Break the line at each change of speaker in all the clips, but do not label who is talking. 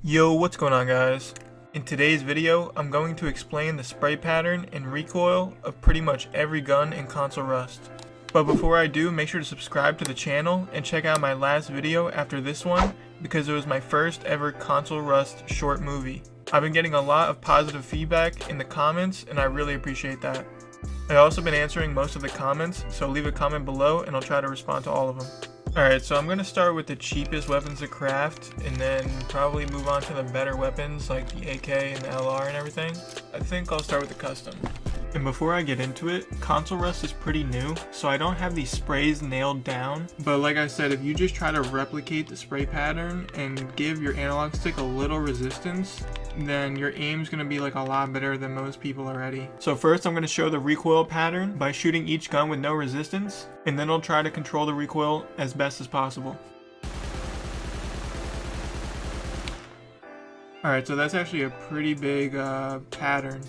Yo, what's going on, guys? In today's video, I'm going to explain the spray pattern and recoil of pretty much every gun in console Rust. But before I do, make sure to subscribe to the channel and check out my last video after this one because it was my first ever console Rust short movie. I've been getting a lot of positive feedback in the comments and I really appreciate that. I've also been answering most of the comments, so leave a comment below and I'll try to respond to all of them. Alright, so I'm going to start with the cheapest weapons to craft and then probably move on to the better weapons like the AK and the LR and everything. I think I'll start with the custom. And before I get into it, console Rust is pretty new, so I don't have these sprays nailed down. But like I said, if you just try to replicate the spray pattern and give your analog stick a little resistance, then your aim's going to be like a lot better than most people already. So first I'm going to show the recoil pattern by shooting each gun with no resistance, and then I'll try to control the recoil as best as possible. Alright, so that's actually a pretty big pattern.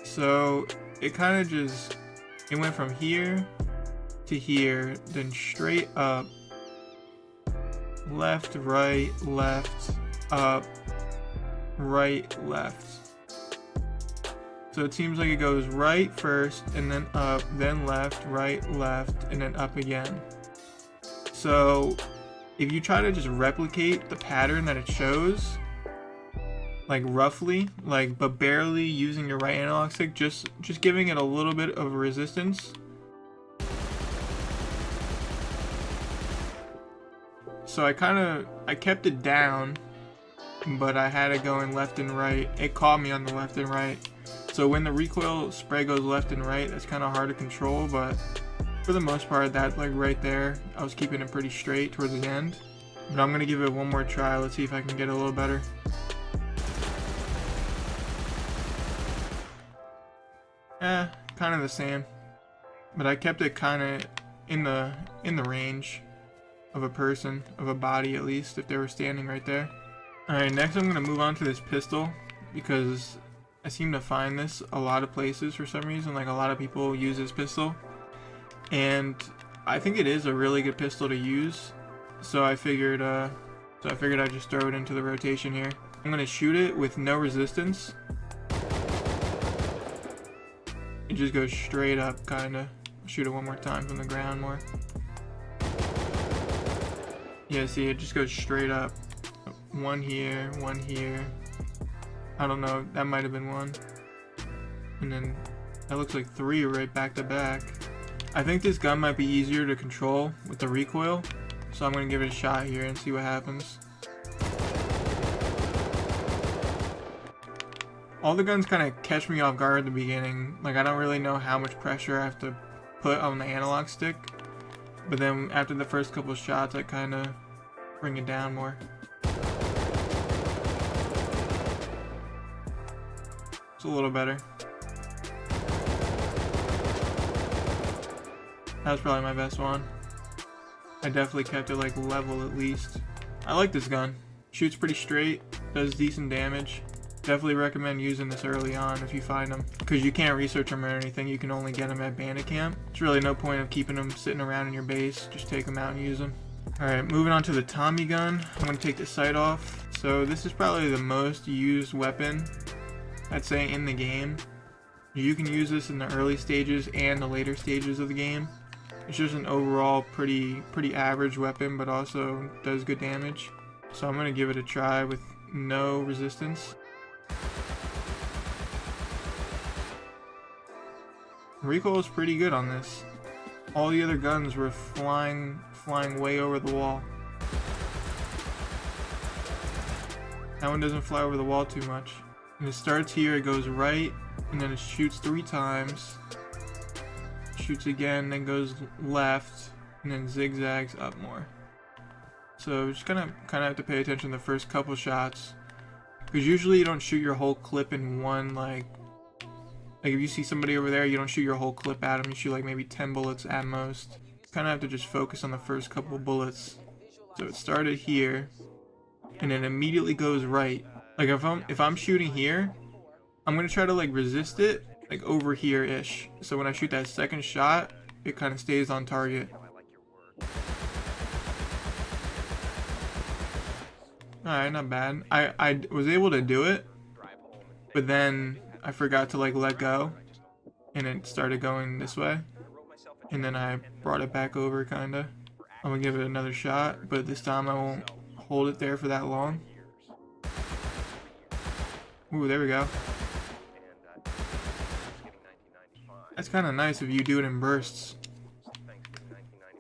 So it kind of just, it went from here to here, then straight up, left, right, left, up, right, left. So it seems like it goes right first, and then up, then left, right, left, and then up again. So if you try to just replicate the pattern that it shows, like roughly, but barely using your right analog stick, just giving it a little bit of resistance. So I kept it down, but I had it going left and right. It caught me on the left and right. So when the recoil spray goes left and right, that's kind of hard to control, but for the most part, that like right there, I was keeping it pretty straight towards the end. But I'm gonna give it one more try. Let's see if I can get a little better. Kind of the same, but I kept it kind of in the range of a person, of a body at least, if they were standing right there. Alright, next I'm going to move on to this pistol, because I seem to find this a lot of places for some reason. Like, a lot of people use this pistol, and I think it is a really good pistol to use, so I figured I'd just throw it into the rotation here. I'm going to shoot it with no resistance. It just goes straight up, kinda. Shoot it one more time from the ground more. Yeah, see, it just goes straight up. One here, one here. I don't know, that might have been one. And then that looks like three right back to back. I think this gun might be easier to control with the recoil, so I'm gonna give it a shot here and see what happens. All the guns kind of catch me off guard at the beginning. Like, I don't really know how much pressure I have to put on the analog stick. But then after the first couple of shots, I kind of bring it down more. It's a little better. That was probably my best one. I definitely kept it like level at least. I like this gun. Shoots pretty straight, does decent damage. Definitely recommend using this early on if you find them, because you can't research them or anything. You can only get them at bandit camp. There's really no point of keeping them sitting around in your base. Just take them out and use them. Alright, moving on to the Tommy gun. I'm going to take the sight off. So this is probably the most used weapon, I'd say, in the game. You can use this in the early stages and the later stages of the game. It's just an overall pretty average weapon, but also does good damage. So I'm going to give it a try with no resistance. Recoil is pretty good on this. All the other guns were flying way over the wall. That one doesn't fly over the wall too much. And it starts here, it goes right, and then it shoots 3 times. Shoots again, then goes left, and then zigzags up more. So just kind of have to pay attention to the first couple shots, because usually you don't shoot your whole clip in one, like if you see somebody over there, you don't shoot your whole clip at them. You shoot like maybe 10 bullets at most. Kind of have to just focus on the first couple bullets. So it started here, and then immediately goes right. Like if I'm shooting here, I'm gonna try to like resist it, like over here-ish. So when I shoot that second shot, it kind of stays on target. Alright, not bad. I was able to do it, but then I forgot to like let go, and it started going this way, and then I brought it back over kinda. I'm gonna give it another shot, but this time I won't hold it there for that long. Ooh, there we go. That's kind of nice if you do it in bursts.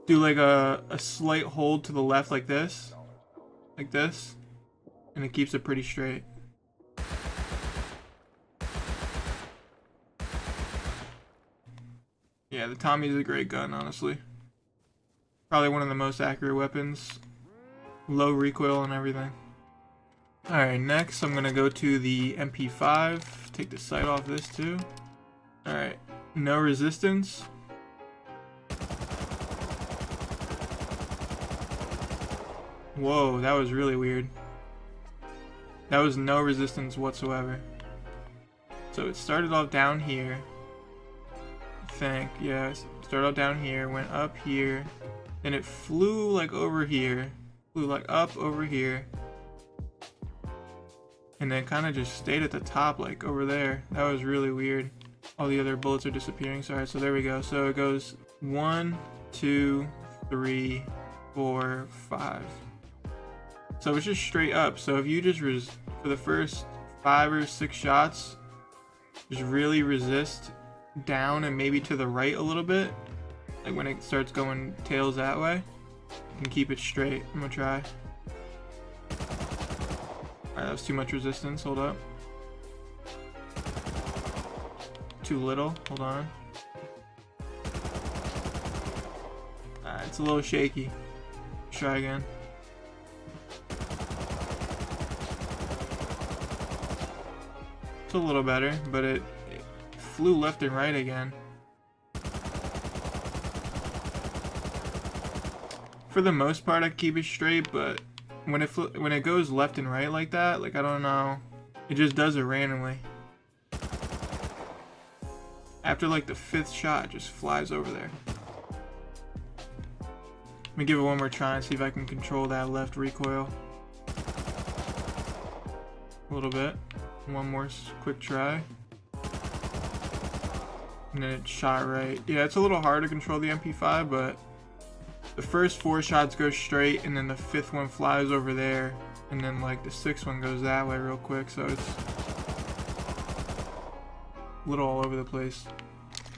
Do like a slight hold to the left like this, and it keeps it pretty straight. Yeah, the Tommy's a great gun, honestly. Probably one of the most accurate weapons. Low recoil and everything. Alright, next I'm gonna go to the MP5. Take the sight off this too. Alright, no resistance. Whoa, that was really weird. That was no resistance whatsoever. So it started off down here. I think, yeah, started off down here, went up here, then it flew like over here, flew like up over here, and then kind of just stayed at the top like over there. That was really weird. All the other bullets are disappearing. Sorry, so there we go. So it goes 1, 2, 3, 4, 5. So it's just straight up. So if you just for the first 5 or 6 shots, just really resist down and maybe to the right a little bit, like when it starts going tails that way, and keep it straight. I'm gonna try. Alright, that was too much resistance. Hold up. Too little. Hold on. It's a little shaky. Try again. It's a little better, but it flew left and right again. For the most part, I keep it straight, but when it goes left and right like that, like I don't know, it just does it randomly. After like the 5th shot, it just flies over there. Let me give it one more try and see if I can control that left recoil. A little bit. One more quick try. And then it shot right. Yeah, it's a little hard to control the MP5, but the first 4 shots go straight, and then the 5th one flies over there, and then like the 6th one goes that way real quick, so it's a little all over the place.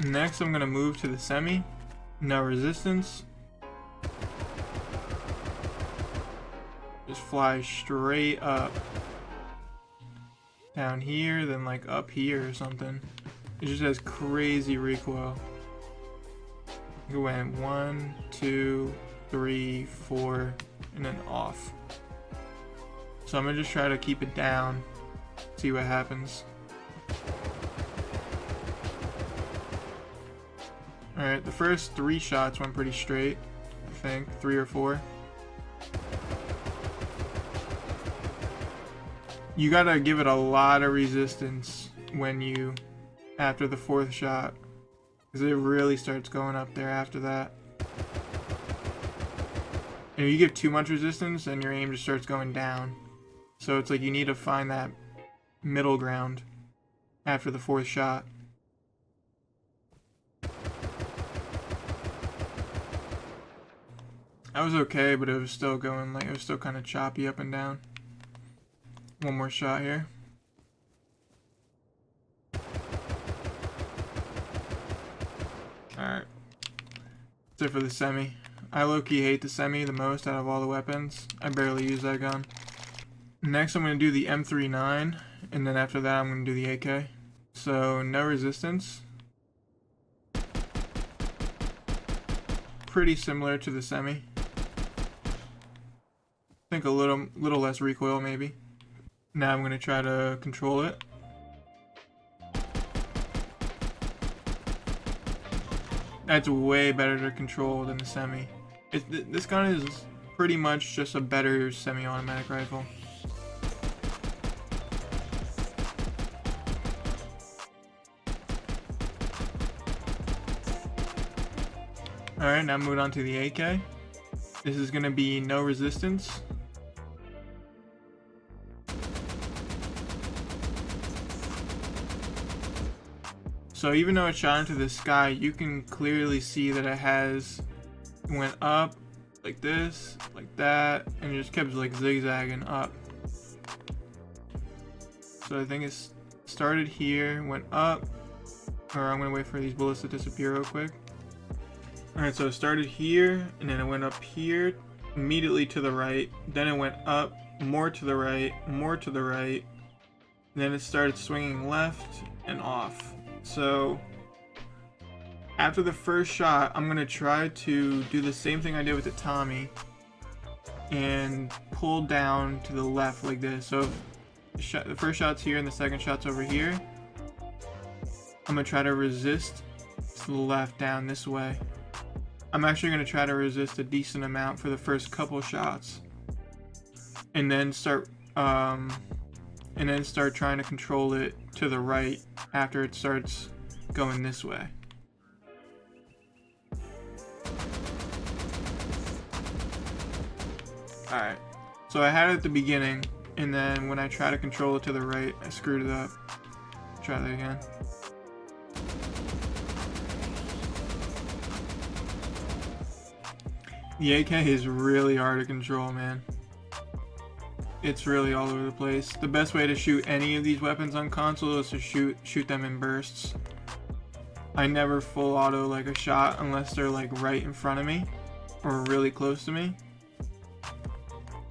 Next, I'm gonna move to the semi. No resistance. Just fly straight up. Down here, then like up here or something. It just has crazy recoil. It went 1, 2, 3, 4, and then off. So I'm gonna just try to keep it down, see what happens. Alright, the first 3 shots went pretty straight, I think, 3 or 4. You gotta give it a lot of resistance after the 4th shot, because it really starts going up there after that. And if you give too much resistance, then your aim just starts going down. So it's like you need to find that middle ground after the 4th shot. I was okay, but it was still going, like, it was still kind of choppy up and down. One more shot here. Alright. That's it for the semi. I low-key hate the semi the most out of all the weapons. I barely use that gun. Next I'm going to do the M39, and then after that I'm going to do the AK. So, no resistance. Pretty similar to the semi. I think a little less recoil maybe. Now I'm going to try to control it. That's way better to control than the semi. This gun is pretty much just a better semi-automatic rifle. Alright, now moving on to the AK. This is going to be no resistance. So even though it shot into the sky, you can clearly see that it went up like this, like that, and it just kept like zigzagging up. So I think it started here, went up, or I'm gonna wait for these bullets to disappear real quick. Alright, so it started here, and then it went up here, immediately to the right, then it went up, more to the right, more to the right, then it started swinging left and off. So after the first shot, I'm gonna try to do the same thing I did with the Tommy and pull down to the left like this. So if the first shot's here and the second shot's over here, I'm gonna try to resist to the left down this way. I'm actually gonna try to resist a decent amount for the first couple shots, and then start trying to control it to the right after it starts going this way. Alright, so I had it at the beginning, and then when I try to control it to the right, I screwed it up. Try that again. The AK is really hard to control, man. It's really all over the place. The best way to shoot any of these weapons on console is to shoot them in bursts. I never full auto like a shot unless they're like right in front of me or really close to me.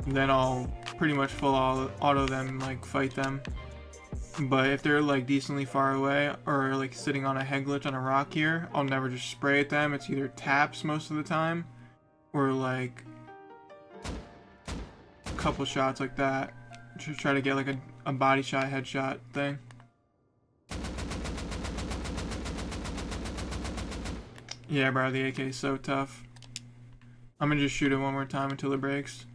Then I'll pretty much full auto them, like fight them. But if they're like decently far away or like sitting on a head glitch on a rock here, I'll never just spray at them. It's either taps most of the time or like a couple shots like that to try to get like a body shot, headshot thing. Yeah, bro, the AK is so tough. I'm gonna just shoot it one more time until it breaks.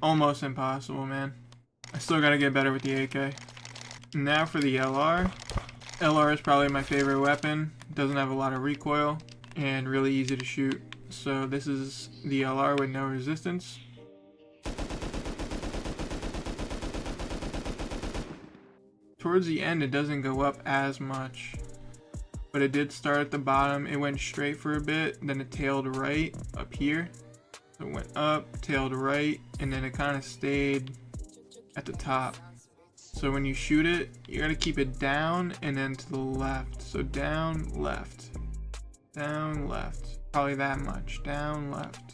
Almost impossible, man. I still gotta get better with the AK. Now for the LR. LR is probably my favorite weapon. Doesn't have a lot of recoil and really easy to shoot. So this is the LR with no resistance. Towards the end it doesn't go up as much, but it did start at the bottom. It went straight for a bit, then it tailed right up here. So it went up, tailed right, and then it kind of stayed at the top. So when you shoot it, you gotta keep it down and then to the left. So down, left, down, left. Probably that much. Down, left.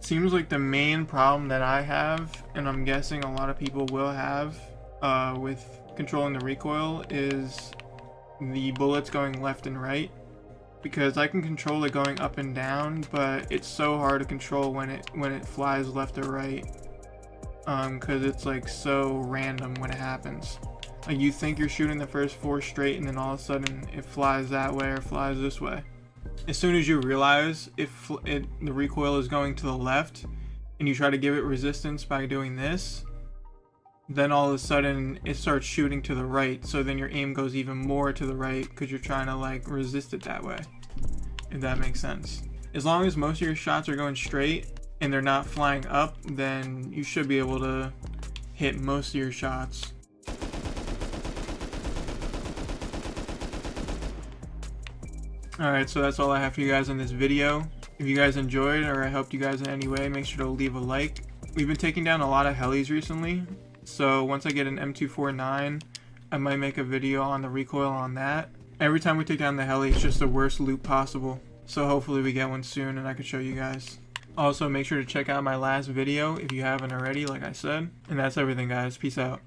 Seems like the main problem that I have, and I'm guessing a lot of people will have with controlling the recoil, is the bullets going left and right. Because I can control it going up and down, but it's so hard to control when it flies left or right. Because it's like so random when it happens. Like you think you're shooting the first 4 straight, and then all of a sudden it flies that way or flies this way. As soon as you realize if the recoil is going to the left and you try to give it resistance by doing this, then all of a sudden it starts shooting to the right, so then your aim goes even more to the right because you're trying to like resist it that way, if that makes sense. As long as most of your shots are going straight and they're not flying up, then you should be able to hit most of your shots. Alright, so that's all I have for you guys in this video. If you guys enjoyed or I helped you guys in any way, make sure to leave a like. We've been taking down a lot of helis recently, so once I get an M249, I might make a video on the recoil on that. Every time we take down the heli, it's just the worst loot possible, so hopefully we get one soon and I can show you guys. Also, make sure to check out my last video if you haven't already, like I said. And that's everything, guys. Peace out.